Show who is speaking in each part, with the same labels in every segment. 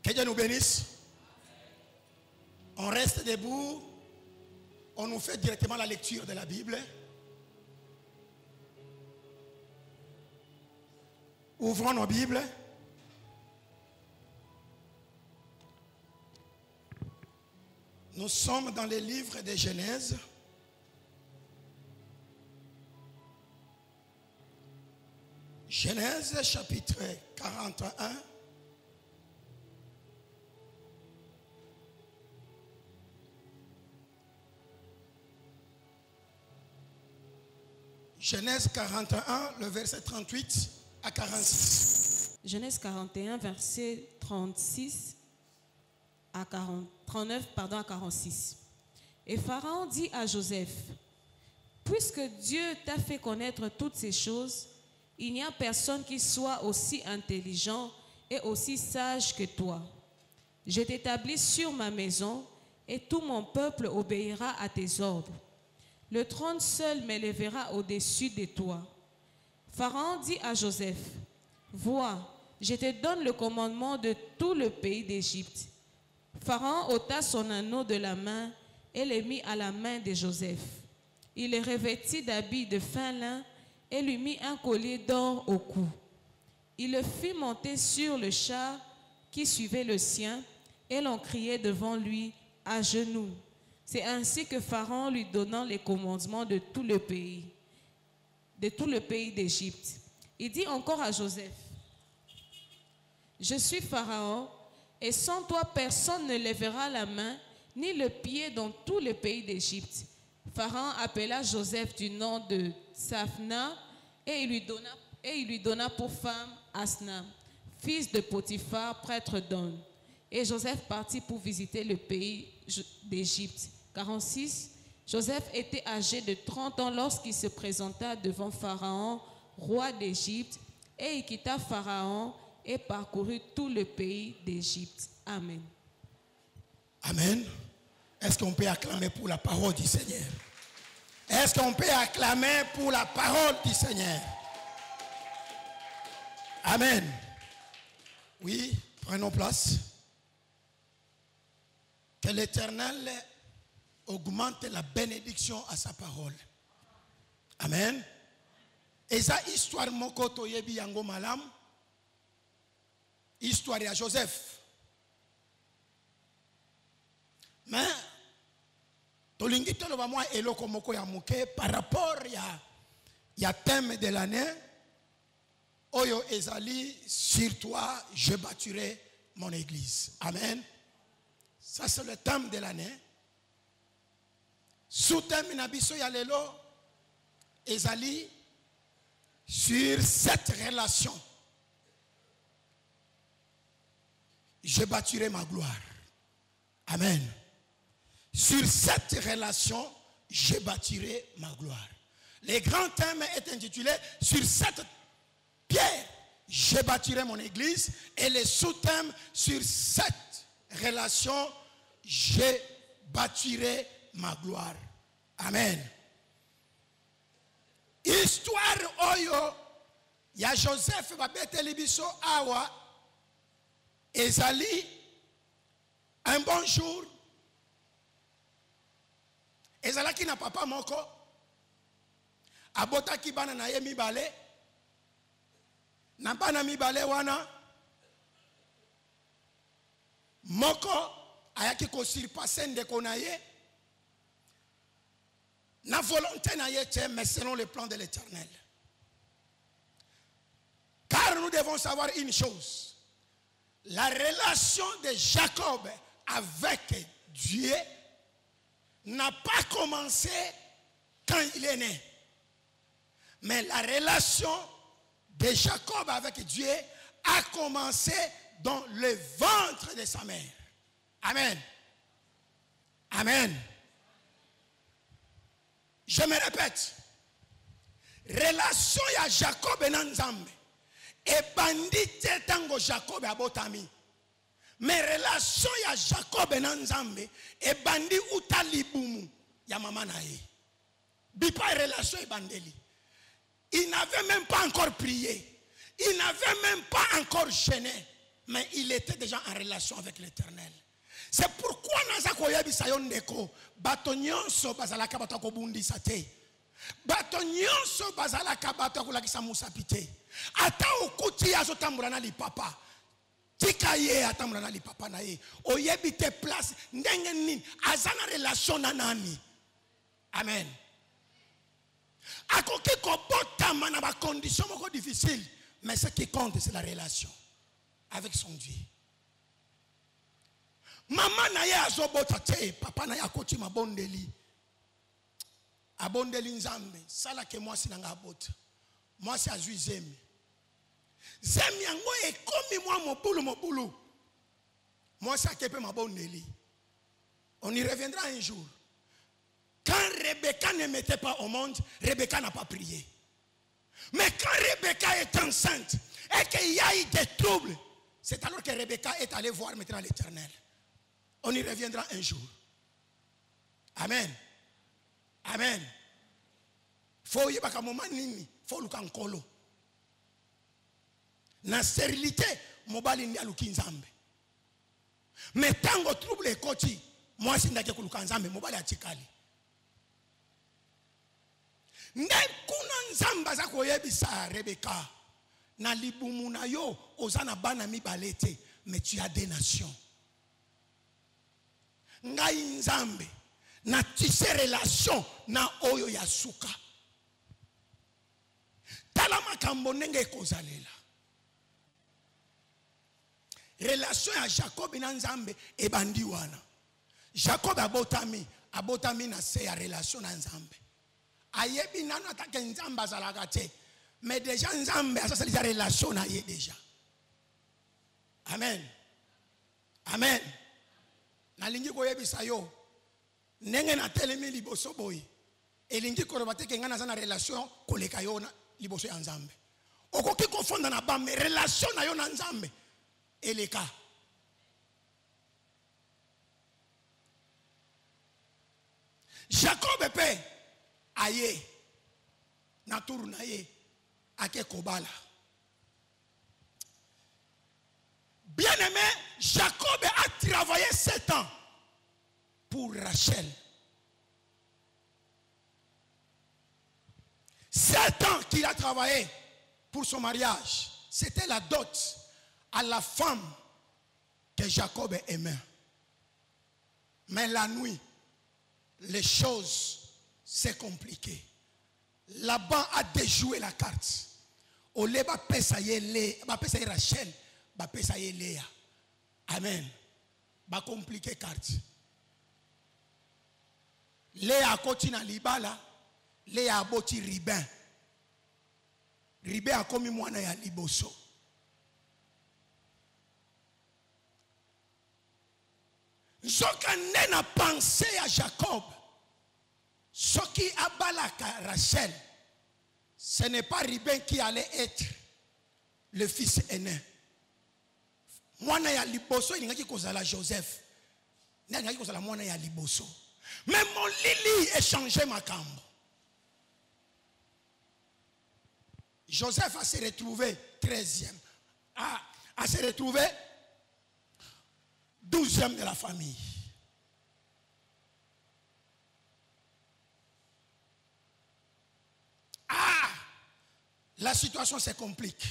Speaker 1: Que Dieu nous bénisse. On reste debout. On nous fait directement la lecture de la Bible. Ouvrons nos Bibles. Nous sommes dans les livres de Genèse. Genèse chapitre 41. Genèse 41, le verset 38 à 46.
Speaker 2: Genèse 41, verset 36 à 39 à 46. Et Pharaon dit à Joseph, puisque Dieu t'a fait connaître toutes ces choses, il n'y a personne qui soit aussi intelligent et aussi sage que toi. Je t'établis sur ma maison et tout mon peuple obéira à tes ordres. Le trône seul m'élèvera au-dessus de toi. Pharaon dit à Joseph, vois, je te donne le commandement de tout le pays d'Égypte. Pharaon ôta son anneau de la main et le mit à la main de Joseph. Il le revêtit d'habits de fin lin et lui mit un collier d'or au cou. Il le fit monter sur le char qui suivait le sien et l'on criait devant lui à genoux. C'est ainsi que Pharaon lui donna les commandements de tout le pays d'Égypte. Il dit encore à Joseph, je suis Pharaon, et sans toi personne ne lèvera la main ni le pied dans tout le pays d'Égypte. Pharaon appela Joseph du nom de Saphna et il lui donna pour femme Asna, fils de Potiphar, prêtre d'On. Et Joseph partit pour visiter le pays d'Égypte. 46. Joseph était âgé de 30 ans lorsqu'il se présenta devant Pharaon, roi d'Égypte, et il quitta Pharaon et parcourut tout le pays d'Égypte. Amen.
Speaker 1: Amen. Est-ce qu'on peut acclamer pour la parole du Seigneur? Est-ce qu'on peut acclamer pour la parole du Seigneur? Amen. Oui, prenons place. Que l'Éternel augmente la bénédiction à sa parole. Amen. Et ça, histoire moko toyebi yango malam. Histoire à Joseph. Mais tolingi toloba moi eloko moko ya muke par rapport ya thème de l'année. Oyo ezali, sur toi je bâtirai mon église. Amen. Ça c'est le thème de l'année. Sous-thème nabiso ya lelo ezali sur cette relation. Je bâtirai ma gloire. Amen. Sur cette relation, je bâtirai ma gloire. Le grand thème est intitulé sur cette pierre, je bâtirai mon église. Et le sous-thème sur cette relation, je bâtirai ma gloire. Amen. Histoire oyo ya Joseph babete libiso awa ezali un bon jour ezalaki na papa moko abotaki bana na ye mibale na bana mibale wana moko ayaki ko surpasser ndeko na ye Na volonté na yete, mais selon le plan de l'Éternel. Car nous devons savoir une chose. La relation de Jacob avec Dieu n'a pas commencé quand il est né. Mais la relation de Jacob avec Dieu a commencé dans le ventre de sa mère. Amen. Amen. Je me répète. Relation ya Jacob et Nzambe. Et bandit tango Jacob abotami. Mais relation ya Jacob et Nzambe. Et bandit uta libumu ya mama nae. Bipa relation et bandeli. Il n'avait même pas encore prié. Il n'avait même pas encore jeûné. Mais il était déjà en relation avec l'Éternel. C'est pourquoi naza koyebi sayon deko bato nyonso bazalaka bato kobundisa te. Bato nyonso bazalaka bato kolakisa musapite. Ata okuti azotambula na lipapa. Tika ye atambula na lipapa na ye. Oyebi te place ndenge nini azana relation na nani. Amen. Akoki kobotama na ba condition moko difficile, mais ce qui compte c'est la relation avec son Dieu. Maman na ye azobota te, papa na ye akoti mabondeli. Abondeli Nzambe, sala ke mwasi na nga abota. Mwasi azui zemi. Zemi yango ekomi mwa mobulu. Mwasi akepe mabondeli. On y reviendra un jour. Quand Rebecca ne mettait pas au monde, Rebecca n'a pas prié. Mais quand Rebecca est enceinte et qu'il y a eu des troubles, c'est alors que Rebecca est allée voir maintenant l'Éternel. On y reviendra un jour. Amen. Amen. Faut y baka moment nini, faut luka nkolo. Na stérilité, mobali ndi aluki Nzambe. Mais tango trouble ekoti, moi sindake kuluka Nzambe, mobali atikali. Nekuna Nzamba za koyebisa Rebecca. Na libumu na yo, ozana bana mibalete, mais tu as des nations. Ngai Nzambe na tisse relation na oyo ya suka. Tala makambo ndenge kozalela. Relation ya Jacob na Nzambe ebandi wana. Jacob abotami na se ya relation na Nzambe. Ayebi nano atake Nzamba zalaka te. Mais déjà Nzambe asasa déjà relation na ye déjà. Amen. Amen. Nalingi koyebisa yo ndenge na telemi liboso boy elingi koloba te ke ngana za na relation koleka yo na liboso ya Nzambe. Okoki kofonda na ba me relation na yo na Nzambe eleka. Jacob pe aye na turu na ye ake kobala. Bien-aimé, Jacob a travaillé 7 ans pour Rachel. 7 ans qu'il a travaillé pour son mariage. C'était la dot à la femme que Jacob aimait. Mais la nuit, les choses s'est compliquées. Laban a déjoué la carte. Au lieu de payer Rachel, ba pesa ye Léa. Amen. Ba compliqué carte. Léa koti na libala, Léa aboti Ribin. Ribin a komi mwana ya liboso. Zoka nena pensé à Jacob. Soki abalaka Rachel. Ce n'est pas Ribin qui allait être le fils aîné. Mwana ya liboso ilingaki kozala Joseph. Ningaki kozala mwana ya liboso. Mais mon Lili échangeait makambo. Joseph a se retrouvé 13e. A se retrouvé 12e de la famille. La situation se complique.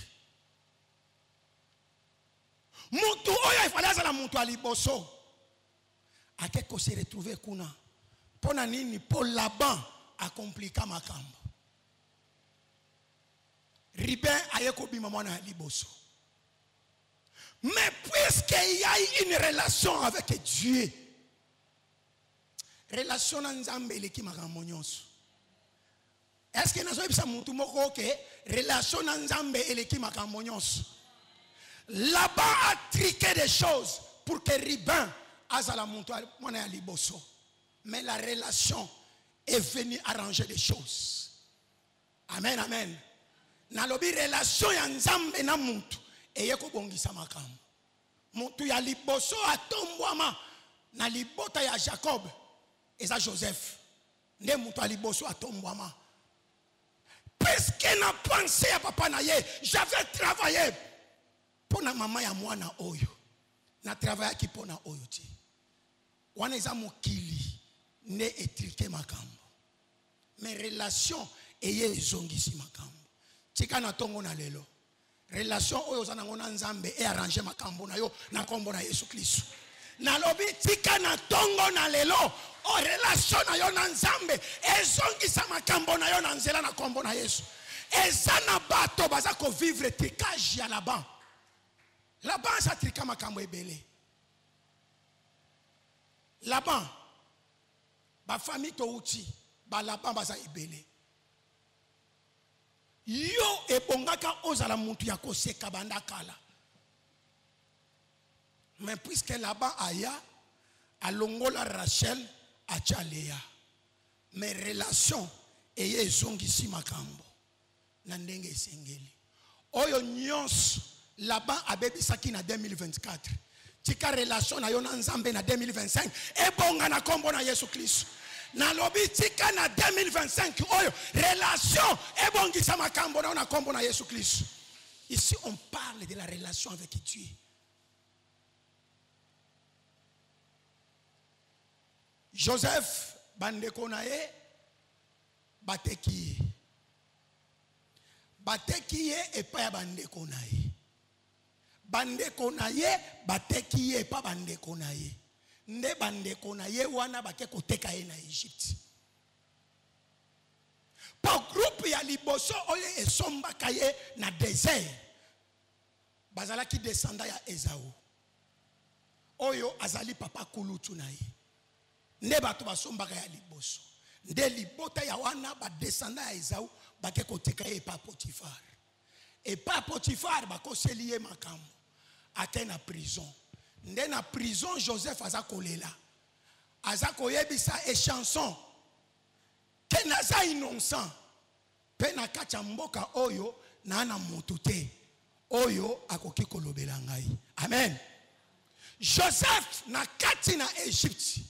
Speaker 1: Mutu oya ifalaza la mutu aliboso. Akeko se retrouver kuna. Pona nini po Laban akomplika makambo. Ribin ayeko bima mwana liboso. Mais puisqu'il y a une relation avec Dieu, relation nzambe eleki makambo nyonso. Est-ce que nazo bisa mutu moko ke relation nzambe eleki makambo nyonso? Là-bas a triqué des choses pour que Ribin azala mutu mwana liboso. Mais la relation est venue arranger des choses. Amen, amen. Na lobi relation ya nzambe na mutu eyeko bongisa makambo. Mutu ya liboso atombwama na libota ya Jacob eza Joseph. Ne mutu ya liboso atombwama. Puisque na pensé à papa na ye, j'avais travaillé pour na maman ya mwana oyo. Na travaillé ki pona oyo ti. Wana eza mokili ne etrike makambo. Mais relation eye ezongisi makambo. Tika na tongo na lelo. Relation oyo za nango na nzambe e arranger makambo na yo na kombo na Yesu Kristo. Na lobi tika na tongo na lelo. O relation na yo na nzambe ezongisa makambo na yo na nzela na kombo na Yesu. Eza na bato baza ko vivre tricage ya Laban. Laban sa trika makambo ebele. Laban ba famille to uti ba Laban baza ebele. Yo ebongaka ozala muntu ya koseka banda kala. Mais puisque Laban aya alongola Rachel acha Léa. Mais relation eye ezongisi makambo na ndenge esengeli. Oyo nyonso Laban abebisaki na 2024. Tika relation na yo na nzambe na 2025 ebonga na kombo na Yesu Kristo. Na lobi tika na 2025 oyo relation ebongisa makambo na kombo na Yesu Kristo. Ici on parle de la relation avec Dieu. Joseph bandeko na ye bateki ye epa ya bandeko na ye. Bandeko na ye bateki ye epa bandeko na ye. Nde bandeko na ye wana bake koteka ye na Egypte. Pa groupe ya liboso oyo esombaka ye na désert. Bazalaki descendant ya Esau. Oyo azali papa kulutu na ye. Nde bato basombaka ya liboso. Nde libota ya wana ba descendant ya Esau bake koteka ye pa Potifar. Et pa Potifar bako seliye makambo. Ake na prison. Nde na prison Joseph aza kolela. Aza koyebisa e chanson. Ke naza innocent. Pe na kacha mboka oyo na ana motute. Oyo akoki kolobela ngai. Amen. Joseph na kati na Egypte.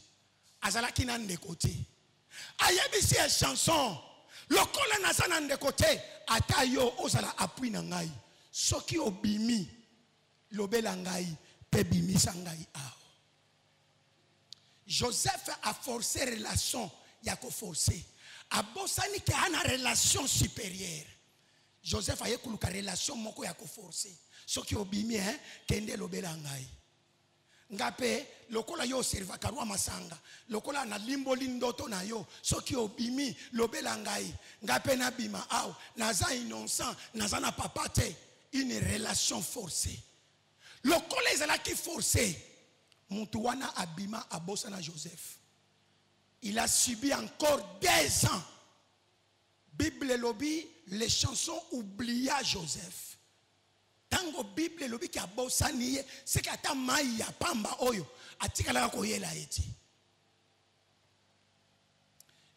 Speaker 1: Azalaki na ndekote. Ayebisi e chanson. Lokola naza na ndekote. Ata yo ozala appui na ngai. Soki obimi lobela ngai pe bimisa ngai ao. Joseph a forcé relation ya ko forcé. Abosani ke ana relation supérieure. Joseph a yekuluka relation moko ya ko forcé. Soki obimi kende lobela ngai. Ngape lokola yo serva karwa masanga. Lokola na limbo lindoto na yo. Soki obimi lobela ngai. Ngape na bima ao. Naza innocent. Naza na papate. Une relation forcée. Lokola ezalaki forcé. Muntu wana abima abosa na Joseph. Il a subi encore 10 ans. Bible lobi, les chansons oublia Joseph. Tango Bible lobi ki abosa niye, c'est kata mai ya pamba oyo, atikala koyela eti.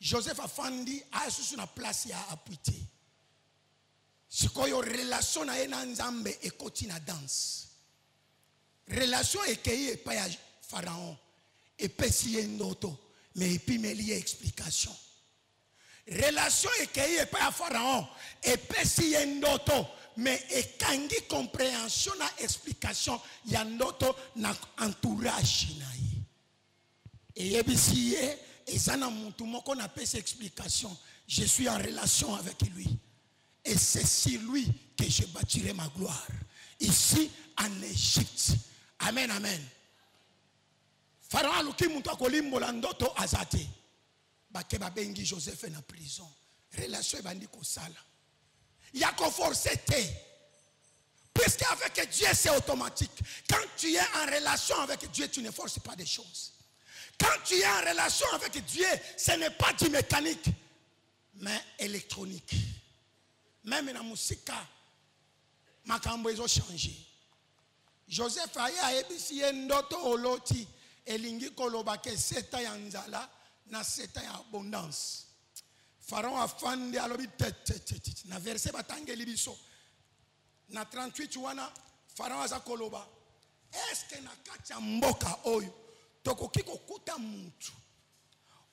Speaker 1: Joseph afandi a susu na place ya apuite. Sikoyo relation na ye na nzambe ekoti na danse. Relation ekeye pa ya Pharaon. Epesi ye ndoto. Mais puis me lié explication. Relation ekeye pa ya Pharaon. Epesi ye ndoto. Mais ekangi compréhension na explication ya ndoto na entourage na ye. Eyebisi ye ezana muntu moko na pesi explication. Je suis en relation avec lui. Et c'est sur lui que je bâtirai ma gloire. Ici en Égypte. Amen, amen. Pharaon aluki muntu akolimbola ndoto azate. bake babengi Joseph na prison. Relation ebandi kosala. Ya ko forcer te. Puisque avec Dieu c'est automatique. Quand tu es en relation avec Dieu, tu ne forces pas des choses. Quand tu es en relation avec Dieu, ce n'est pas du mécanique, mais électronique. Même dans la musique, makambo ezo changé. Joseph a ebisi ndoto oloti elingi koloba ke seta ya nzala na seta ya abondance. Pharaon a fandi alobi na verset batangeli biso. Na 38 wana Pharaon aza koloba. Est-ce que na kati ya mboka oyo tokoki kokuta mutu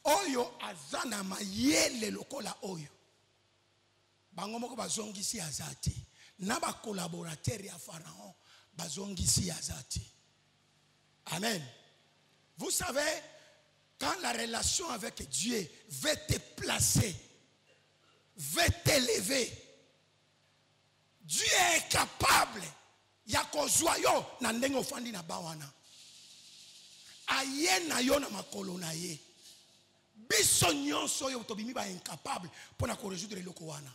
Speaker 1: oyo azana mayele lokola oyo? Bango moko bazongisi azati. Na ba collaborateur ya Pharaon bazongisi azati. Amen. Vous savez, quand la relation avec Dieu veut te placer, veut t'élever, Dieu est capable ya kozwa yo na ndenge ofandi na bawana. Aye na yo na makolo na ye. Biso nyonso yo tobimi ba incapable pona ko résoudre eloko wana.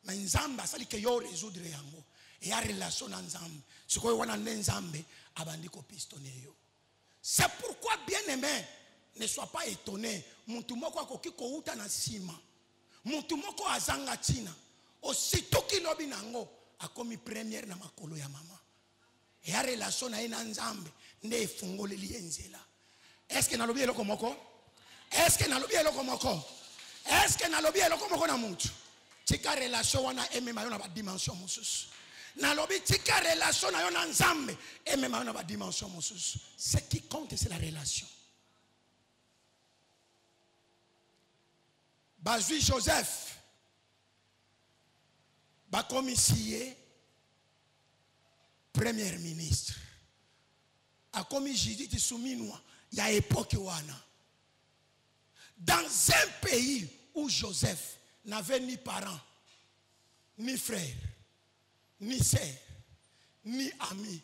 Speaker 1: Mais nzambe asali ke yo résoudre yango. Et ya relation na nzambe. Sikoyo wana nde nzambe abandi ko pistonner yo. C'est pourquoi, bien-aimé, ne sois pas étonné. Muntu moko akoki kouta na sima. Muntu moko azanga tina. Aussitôt qu'il lobi nango, akomi première na makolo ya mama. Et ya relation na ina nzambe nde efungoli lienzela. Est-ce que na lobi eloko moko? Est-ce que na lobi eloko moko? Est-ce que na lobi eloko moko na muntu? Tika relation wana emema yo na ba dimension mosusu. Na lobi tika relation na yo na nzambe emema yo na ba dimension mosusu. Ce qui compte c'est la relation. Bazui Joseph bakomisie premier ministre. Akomi Judith Souminwa ya époque wana. Dans un pays où Joseph n'avait ni parents, ni frères, ni sœurs, ni amis.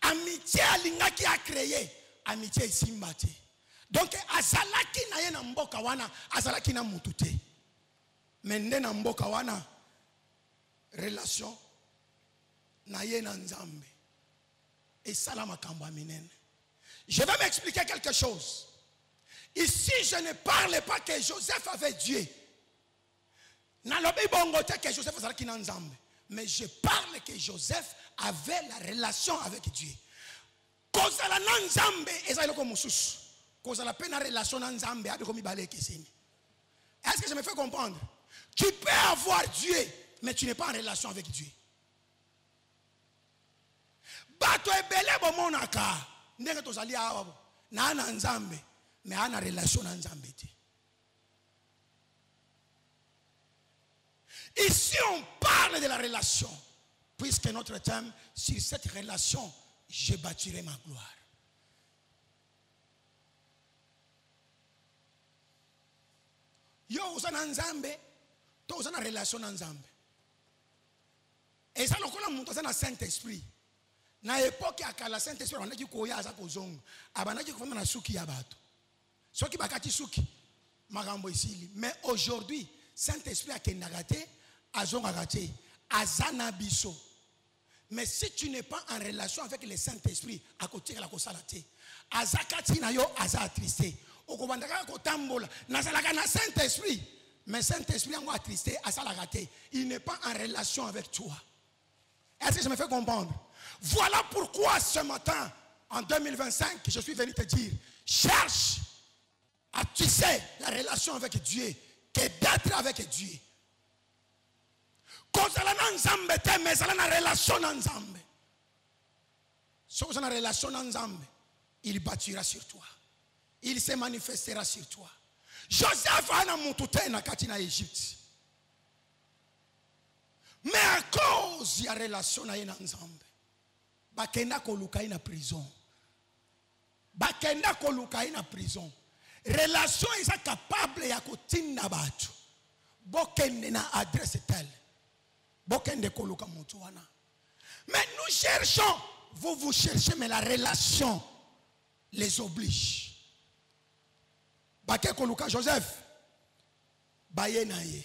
Speaker 1: Amitié alingaki a créé, amitié isimbate. Donc azalaki na ye na mboka wana, azalaki na mutute. Mende na mboka wana relation na ye na nzambe. Et salama kamba minene. Je vais m'expliquer quelque chose. Ici, je ne parle pas que Joseph avait Dieu. Que Joseph mais je parle que Joseph avait la relation avec Dieu. Est-ce que je me fais comprendre? Tu peux avoir Dieu, mais tu n'es pas en relation avec Dieu. Bato ebele bomonaka ndenge tozali awa na ana nzambe mais ana relation na nzambe te. Ici on parle de la relation puisque notre thème sur cette relation je bâtirai ma gloire. Yo osana nzambe to osana relation na nzambe. Et ça lokola muntu osana Saint-Esprit. Na époque à la Saint-Esprit on a dit koya za kozonga abanaki kufanya na suki ya bato soki bakati suki magambo isili. Mais aujourd'hui Saint-Esprit a kenagate azonga gate azana biso. Mais si tu n'es pas en relation avec le Saint-Esprit à côté de la kosalate azakati na yo aza attristé okobandaka kotambola nazalaka na Saint-Esprit mais Saint-Esprit en attristé azala gate il n'est pas en relation avec toi. Est-ce que je me fais comprendre? Voilà pourquoi ce matin, en 2025, je suis venu te dire, cherche à tisser la relation avec Dieu, que d'être avec Dieu. Quand tu as une relation ensemble, si tu as une relation ensemble, il bâtira sur toi. Il se manifestera sur toi. Joseph a été en Égypte. Mais à cause de la relation ensemble, bakenda kolukai na prison. Bakenda kolukai na prison. Relation est capable ya kotinda batu. Bokende na adresse telle. Bokende koluka mutu wana. Mais nous cherchons, vous cherchez mais la relation les oblige. Bake koluka Joseph. Baye naye.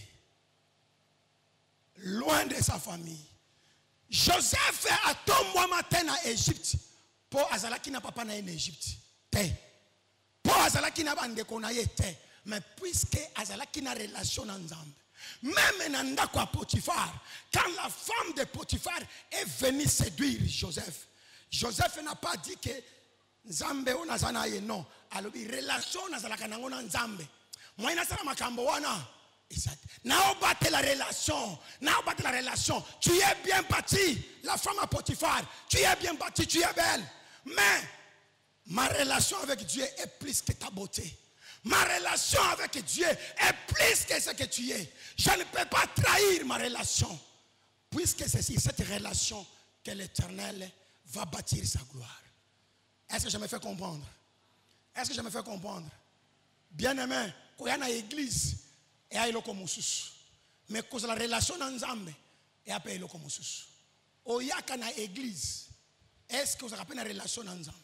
Speaker 1: Loin de sa famille. Joseph a tombé matin en Égypte. Pour azalaki na papa na en Égypte. Te. Pour azalaki na bande konaye te. Mais puisque azalaki na relation ensemble. Même nanda kwa Potiphar, quand la femme de Potiphar est venue séduire Joseph, Joseph n'a pas dit que Nzambe o nazana ye non. Alors relation nazalaka nango na Nzambe. Moi na sala makambo wana. N'a battu la relation. N'a battu la relation. Tu es bien bâti. La femme à Potiphar. Tu es bien bâti. Tu es belle. Mais ma relation avec Dieu est plus que ta beauté. Ma relation avec Dieu est plus que ce que tu es. Je ne peux pas trahir ma relation. Puisque c'est sur cette relation que l'Éternel va bâtir sa gloire. Est-ce que je me fais comprendre? Est-ce que je me fais comprendre? Bien-aimé, quand il y a une église, et il y a mais cause la relation ensemble et après il y a au y a une église est-ce que vous avez une relation ensemble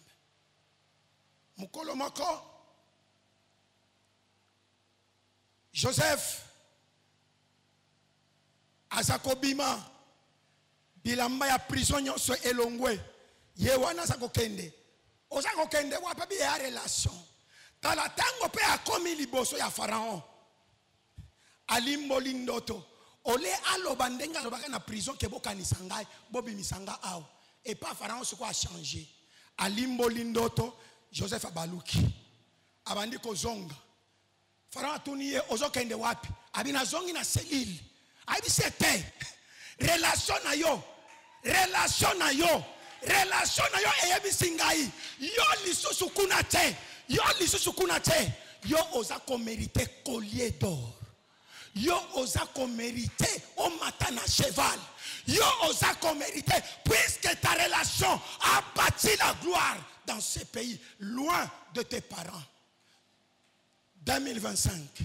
Speaker 1: mukolo moko Joseph azakobima bilamba ya prison nyonso elongwe ye wana azakokende ozakokende wa papi ya relation tala tango pe akomi liboso ya Pharaon alimboli ndoto ole aloba ndenga alobaka na prison ke bokanisa ngai bobimisa nga awa et pas Pharaon ce quoi a changé alimboli ndoto Joseph abaluki abandi kozonga Pharaon atuni ye ozokende wapi abina zongi na selile abi c'était relation na yo eyebisi ngai yo lisusu kuna te yo oza ko mériter collier d'or. Yo osa qu'on mérité au matin à cheval. Yo osa qu'on mérité puisque ta relation a bâti la gloire dans ce pays, loin de tes parents. 2025.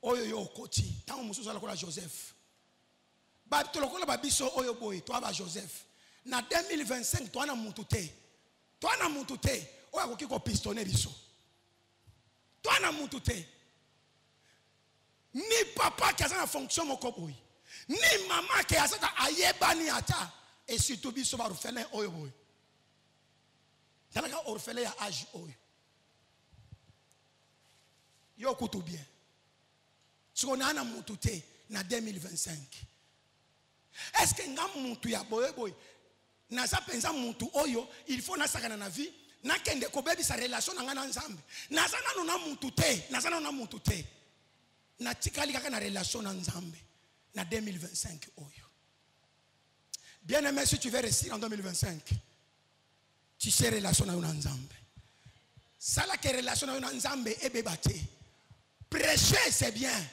Speaker 1: Oyo yo koti. Tant mususu ala kola Joseph. Ba to lokola ba biso oyo boy, toi ba Joseph. Na 2025 toi na mutute. Oyo akoki ko pistonner biso. Toi na mutute. Ni papa qui a sa fonction mon boy, ni maman qui a sa ayebani ata et surtout biso ba orphelin oyo boy. Talaka orphelin ya âge oyo. Yo kutu bien. Siko na na mutute na 2025. Est-ce que nga mutu ya boy na sa pensa mutu oyo il faut na sakana na vie na kende ko bebi sa relation na nga na Nzambe. Na sa na mutute. Na tikali kaka na relation na Nzambe na 2025 oyo. Bien aimé, si tu veux réussir en 2025, tu sais relation na Nzambe. Sala que relation na Nzambe e bebate. Prêcher c'est bien,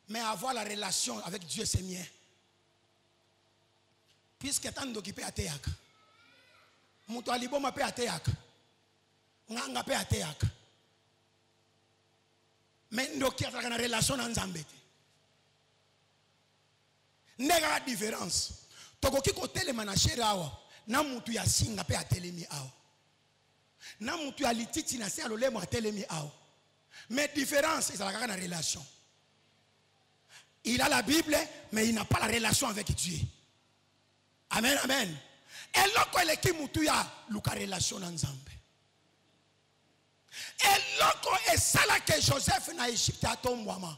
Speaker 1: mais avoir la relation avec Dieu c'est mieux. Puisque tant d'occupé à teyaka. Mutu aliboma pe ateyaka. Nganga pe ateyaka. Mais nous qui avons une relation dans Nzambe. N'est la différence. Toko ki kote le manachere awa. Na mutu ya singa pe atelemi awa. Na mutu ya lititi na se alole mo atelemi awa. Mais différence, c'est la relation. Il a la Bible, mais il n'a pas la relation avec Dieu. Amen, amen. Et loko ele ki mutu ya luka relation dans Nzambe. Et loko esala que Joseph na Égypte atombwama.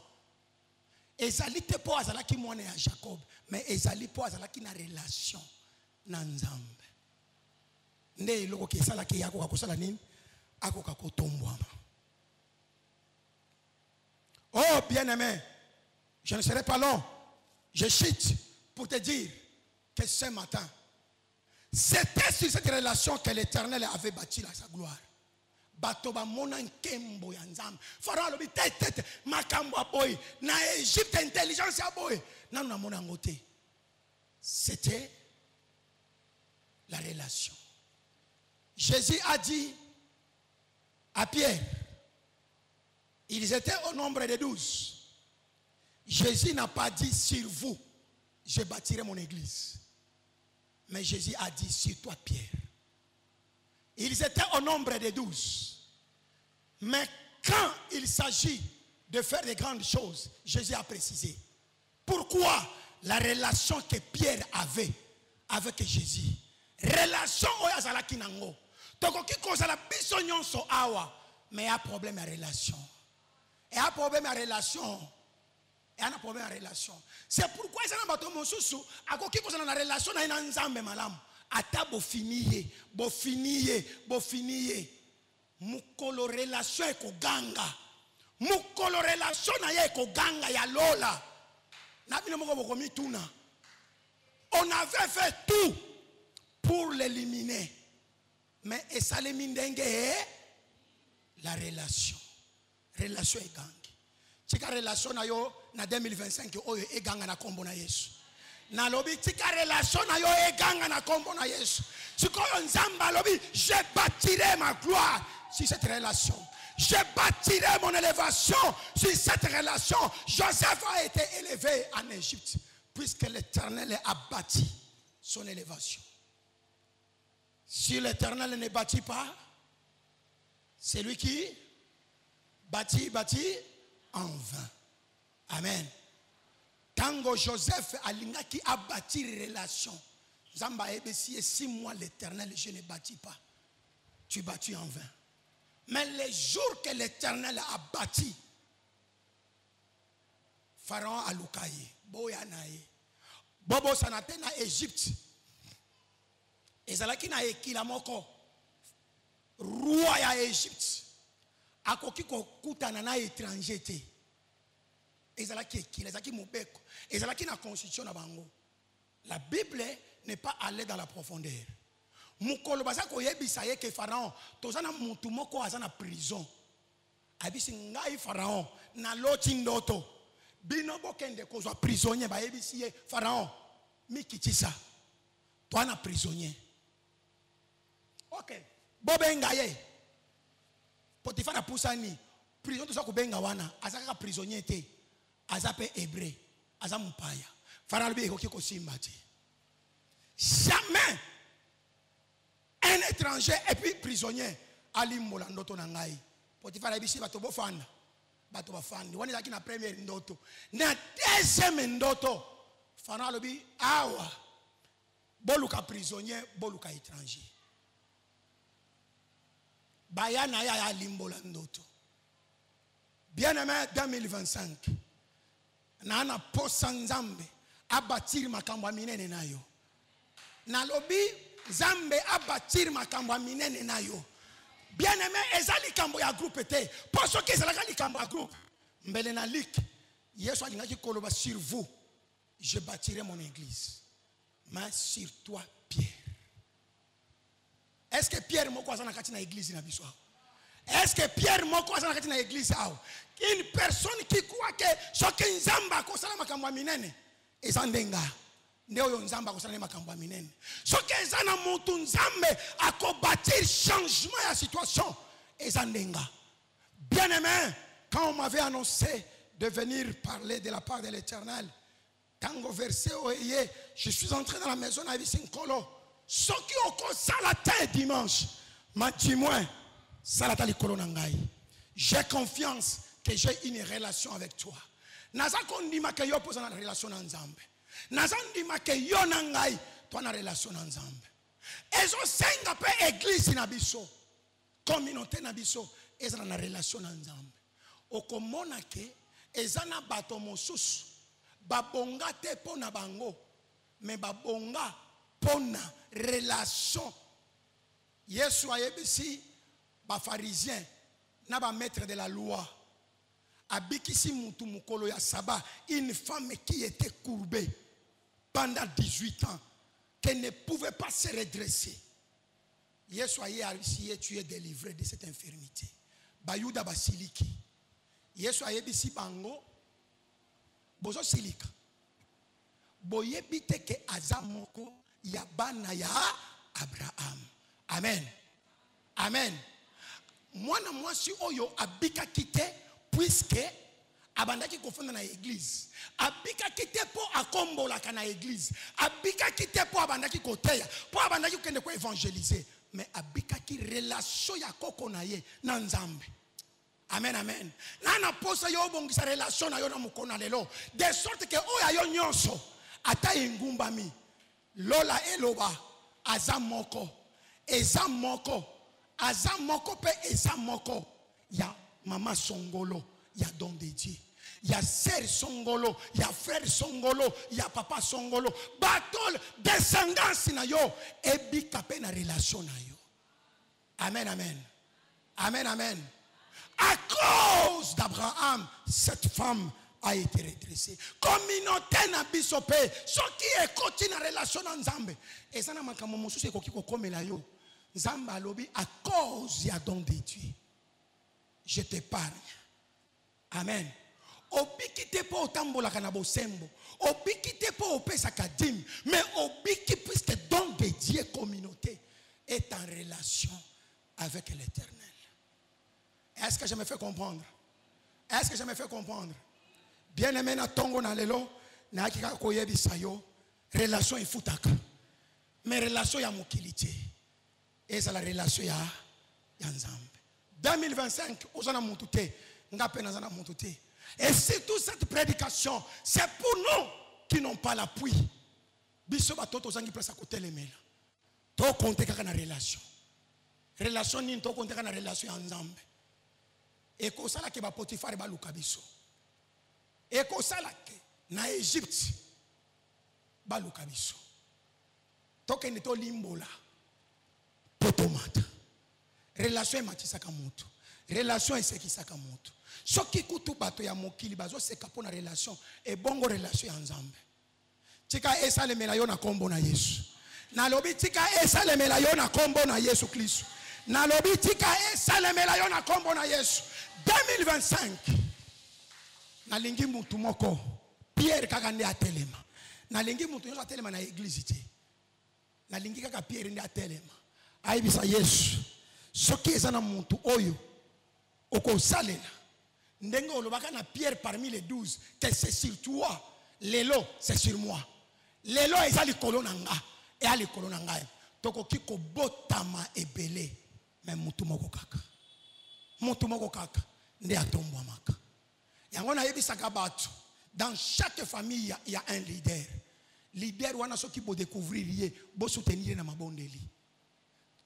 Speaker 1: Ezali te po azala ki mwana ya Jacob, mais ezali po azala ki na relation na Nzambe. Nde loko ke esala ki yako kakosala nini? Ako kakotombwama. Oh bien-aimé, je ne serai pas long. Je chute pour te dire que ce matin, c'était sur cette relation que l'Éternel avait bâti sa gloire. Batoba mona nkembo ya Nzambe. Pharaon lobi tete makambo aboy na Égypte intelligence aboy. Na na mona ngote. C'était la relation. Jésus a dit à Pierre, ils étaient au nombre de 12. Jésus n'a pas dit sur vous, je bâtirai mon église. Mais Jésus a dit sur toi, Pierre. Ils étaient au nombre de 12. Mais quand il s'agit de faire de grandes choses, Jésus a précisé. Pourquoi la relation que Pierre avait avec Jésus? Relation oyo azalaki nango. Tokoki kozala biso nyonso awa, mais il y a un problème de relation. Il y a un problème de relation. Il y a un problème de relation. C'est pourquoi ça n'a pas été mon sous. À quoi qu'il y a une relation, il y a un ensemble malam. Ata bo finiye. Mukolo relation eko ganga. Mukolo relation na ye eko ganga ya lola. Nabino moko boko mituna. On avait fait tout pour l'éliminer. Mais et ça l'élimine la relation. Relation est gang. Tika relation na yo na 2025 oyo e ganga na kombo na Yesu. Na lobi tika relation na yo e ganga na kombo na Yesu. Sikoyo nzamba lobi je bâtirai ma gloire sur cette relation. Je bâtirai mon élévation sur cette relation. Joseph a été élevé en Égypte puisque l'Éternel a bâti son élévation. Si l'Éternel ne bâtit pas, c'est lui qui bâtit en vain. Amen. Tango Joseph alingaki a bâti relation. Zamba ebesi 6 mois l'Éternel, je ne bâtis pas. Tu bâtis en vain. Mais les jours que l'Éternel a bâti, Pharaon a lukaye, boyanaye, bobo sanate na Égypte. Ezalaki na ekila moko roi ya Égypte. Akoki kokutana na étranger te. Ezalaki ekila, ezalaki mobeko, ezalaki na constitution na bango. La Bible n'est pas allée dans la profondeur. Mukolo baza ko yebisa ye ke Pharaon tozana mutu moko azana prison. Abisi ngai Pharaon na loti ndoto. Bino bokende kozwa prisonnier ba yebisi ye Pharaon mikitisa. Toi na prisonnier. OK. Bobenga ye. Potiphar na pusani prison to sa ko benga wana azaka prisonnier te. Azape hébreu, azamupaya. Pharaon bi ko simba te. Jamais un étranger et puis prisonnier ali mola ndoto na ngai. Potiphar abisi bato bofanda. Bato bafandi. Wani zaki na première ndoto. Na deuxième ndoto. Pharaon bi awa. Boluka prisonnier, boluka étranger. Bayana ya limbola ndoto. Bien-aimé 2025. Nana posa nzambe abatir makambo minene nayo. Na lobi Zambe abatir makambo minene nayo. Bien-aimé ezali kambo ya groupe te. Poso ki ezalaka likambo ya groupe. Mbele na lik. Yesu alingaki koloba sur vous je bâtirai mon église. Mais sur toi Pierre. Est-ce que Pierre moko azana kati na église na biso? Est-ce que Pierre moko azana kati na église ao? Une personne qui croit que soki nzamba ko sala makambo minene ezandenga. Ndeo nzamba ko sala makambo minene. Soki ezana mutu nzambe akobatir changement ya situation ezandenga. Bien-aimé, quand on m'avait annoncé de venir parler de la part de l'Éternel, tango verset oye, je suis entré dans la maison à Visinkolo. Soki oko sala te dimanche, ma dis-moi, salata likolo nangai. J'ai confiance que j'ai une relation avec toi. Naza kondima ke yo posa na relation na nzambe. Naza ndima ke yo nangai, toi na relation na nzambe. Ezo senga pe église na biso, communauté na biso, ezana na relation na nzambe. Okomona ke ezana bato mosusu babonga te pona bango, mais babonga pona relation. Yesu ayebisi ba pharisien na ba maître de la loi abikisi mutu mukolo ya saba, une femme qui était courbée pendant 18 ans, qui ne pouvait pas se redresser. Yesu ayebisi tu es délivré de cette infirmité. Bayuda basiliki. Yesu ayebisi bango bozo silika. Boyebite ke azamoko ya bana ya Abraham. Amen. Amen. Mwana mwasi oyo abika kite puisque abandaki kofunda na église. Abika kite po akombola kana église. Abika kite po abandaki koteya. Po abandaki kende ko évangéliser. Mais abika ki relation ya koko na ye na nzambe. Amen, amen. Nana posa yo bongisa relation na yo na mukona lelo. De sorte que oya yo nyonso ata ingumbami. Lola eloba azamoko. Ezamoko. Azamoko pe ezamoko. Ya mama songolo, ya don de Dieu. Ya sœur songolo, ya frère songolo, ya papa songolo. Batol descendance na yo ebi kapé na relation na yo. Amen, amen. Amen, amen. À cause d'Abraham, cette femme a été redressée. Communauté na bisope, ce qui est côté na relation na Nzambe. Et ça na makambo mosusu ekoki kokomela yo. Nzambe alobi à cause ya don de Dieu. Je t'épargne. Amen. Obiki te po otambola kana bosembo. Obiki te po opesa kadim. Mais obiki puisque don de Dieu communauté est en relation avec l'Éternel. Est-ce que je me fais comprendre? Est-ce que je me fais comprendre? Bien aimé na tongo na lelo na akika koyebisa yo relation ifutaka. Mais relation ya mokilité. Et c'est la relation ya Nzambe. 2025 ozana mutu te ngape nazana mutu te. Et surtout cette prédication, c'est pour nous qui n'ont pas l'appui. Biso batoto zangi presa kotelemela. To compter kaka na relation. Relation ni to compter kaka na relation ya Nzambe. Eko sala ke ba Potifar ba luka biso. Eko sala ke na Egypte ba luka biso. Toke ni to limbola. Potomata. Relation e matisaka mutu. Relation e sekisaka mutu. Soki kutu bato ya mokili bazo seka pona relation e bongo relation ya Nzambe. Tika esalemela yo na kombo na Yesu. Na lobi tika esalemela yo na kombo na Yesu Kristo. Na lobi tika esalemela yo na kombo na Yesu. 2025 na lingi mutu moko Pierre kaka nde atelema. Na lingi mutu yo atelema na église te. Na lingi kaka Pierre nde atelema. Aibisa Yesu. Soki ezana mutu oyo oko salela. Ndenge olobaka na Pierre parmi les 12 que c'est sur toi. Lelo c'est sur moi. Lelo ezali kolonanga et ali kolonanga. Toko kiko botama ebele mais mutu moko kaka. Mutu moko kaka nde atombwa maka. Yango na yebisaka bato. Dans chaque famille il y a un leader. Leader wana soki bo découvrir lié, bo soutenir na mabondeli.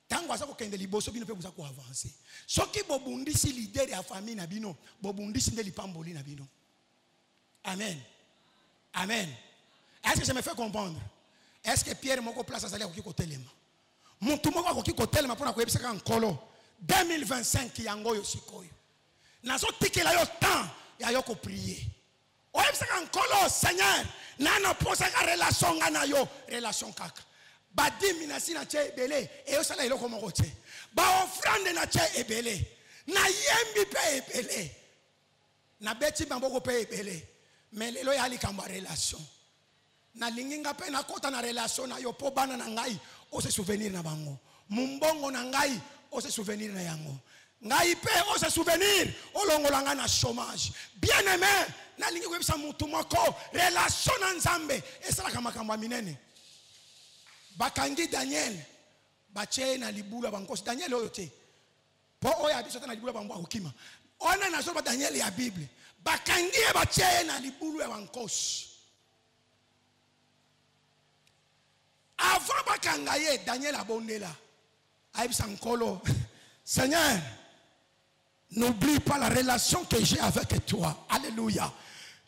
Speaker 1: Tango asako kende liboso bino pe buza ko avancer. Soki bo bundisi leader ya famille na bino, bo bundisi nde lipamboli na bino. Amen. Amen. Est-ce que je me fais comprendre? Est-ce que Pierre moko place azali akoki kotelema? Muntu moko akoki kotelema pona koyebisa ka nkolo 2025 yango yo sikoyo. Nazo tikela yo temps ya yo ko prier. Oyebisa ka nkolo Seigneur, nana posa ka relation ngana yo, relation kaka. Ba dimina sina che ebele e yo sala iloko moko che. Ba offrande na che ebele. Na yembi pe ebele. Na beti bamboko pe ebele. Mais lelo ya likamba relation. Na linginga pe na kota na relation na yo po bana na ngai o se souvenir na bango. Mumbongo na ngai o se souvenir na yango. Ngai pe o se souvenir o longolanga na chômage. Bien aimé, na lingi ko bisa mutu moko relation na Nzambe esala kama kamba minene. Bakangi Daniel bache na libula bankosi Daniel oyo te. Po oya biso na libula bango akokima. Ona na soba Daniel ya Bible. Bakangi bache na libulu ya bankosi. Avant bakangaye Daniel abondela. Aibisa nkolo. Seigneur, n'oublie pas la relation que j'ai avec toi. Alléluia.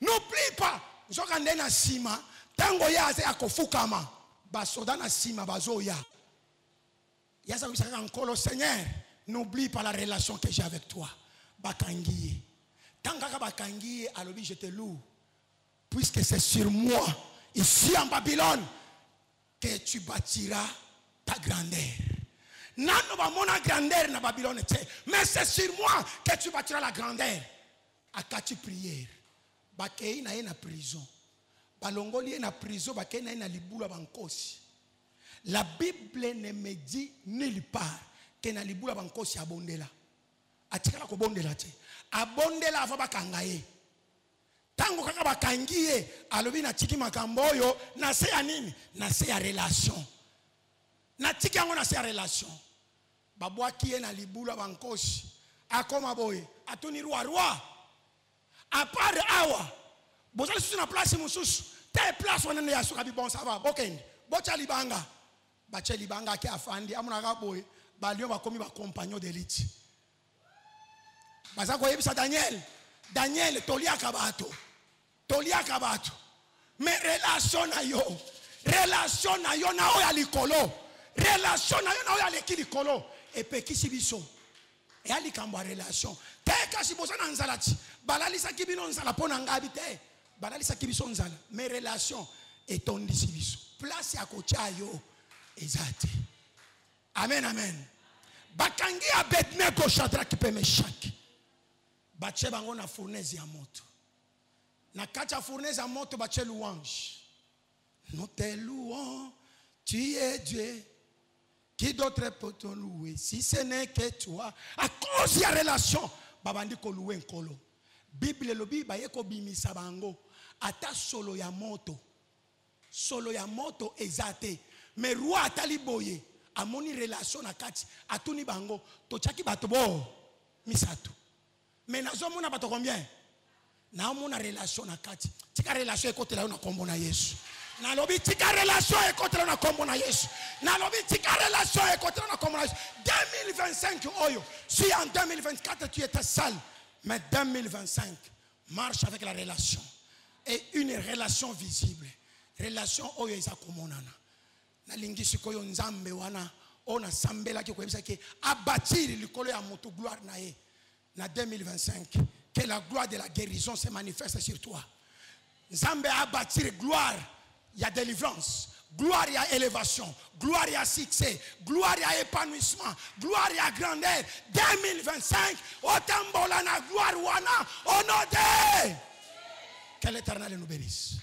Speaker 1: N'oublie pas. Zokande na sima tango ya ase akofukama. Basoda na sima bazoya. Yasa bisaka nkolo Seigneur, n'oublie pas la relation que j'ai avec toi. Bakangiye. Tangaka bakangiye alobi je te loue. Puisque c'est sur moi ici en Babylone que tu bâtiras ta grandeur. Nano ba mona grandeur na Babylone te, mais c'est sur moi que tu bâtiras la grandeur. Akati prière. Bakei na na prison. Balongoli na prison, bakei na libula bankosi. La Bible ne me dit nulle part que na libula bankosi abondela. Atikala ko bondela te. Abondela ava bakangaye. Tango kaka bakangiye alobi na tiki makambo oyo na se ya nini? Na se ya relation. Na tiki yango na se ya relation. Babwaki ye na libula bankosi akoma boye atuni roi à part awa bozali susu na place mususu te place wana ne yasuka bi bon ça va bokende bocha libanga bache libanga ki afandi amuna ka boye balio bakomi ba compagnon d'élite baza ko yebisa Daniel toliaka bato mais relation na yo na oya likolo relation na yo na oya leki likolo epekisi biso e ali kamba relation te kasi bosana nzalati balalisa kibino nzala pona ngabi te balalisa kibiso nzala mais relation etondisi biso place ya kocha yo ezate amen bakangi Abednego Shadrach pe Meshaki bache bango na fournaise ya moto na kati ya fournaise ya moto bache louange nous te louons tu es Dieu qui d'autre peut te louer si ce n'est que toi à cause de la relation babandi ko louer nkolo Bible lobi ba yeko bimisa bango ata solo ya moto ezate mais roi atali boye amoni relation na kati atuni bango to chaki bato bo misato mais nazo mona bato combien na mona relation na kati tika relation ekotela na kombo na Yesu na lobi tika relation ekotela na kombo na Yesu na lobi tika relation ekotela na kombo na Yesu 2025 oyo si en 2024 tu étais sale mais 2025 marche avec la relation et une relation visible relation oyo isa komonana na lingi sikoyo nzambe wana ona sambela ki koyebisa ke abatiri likolo ya moto gloire na ye na 2025 que la gloire de la guérison se manifeste sur toi nzambe abatiri gloire ya délivrance gloire ya élévation gloire ya succès gloire ya épanouissement gloire ya grandeur 2025 otambola na gloire wana au nom de que l'Éternel nous bénisse.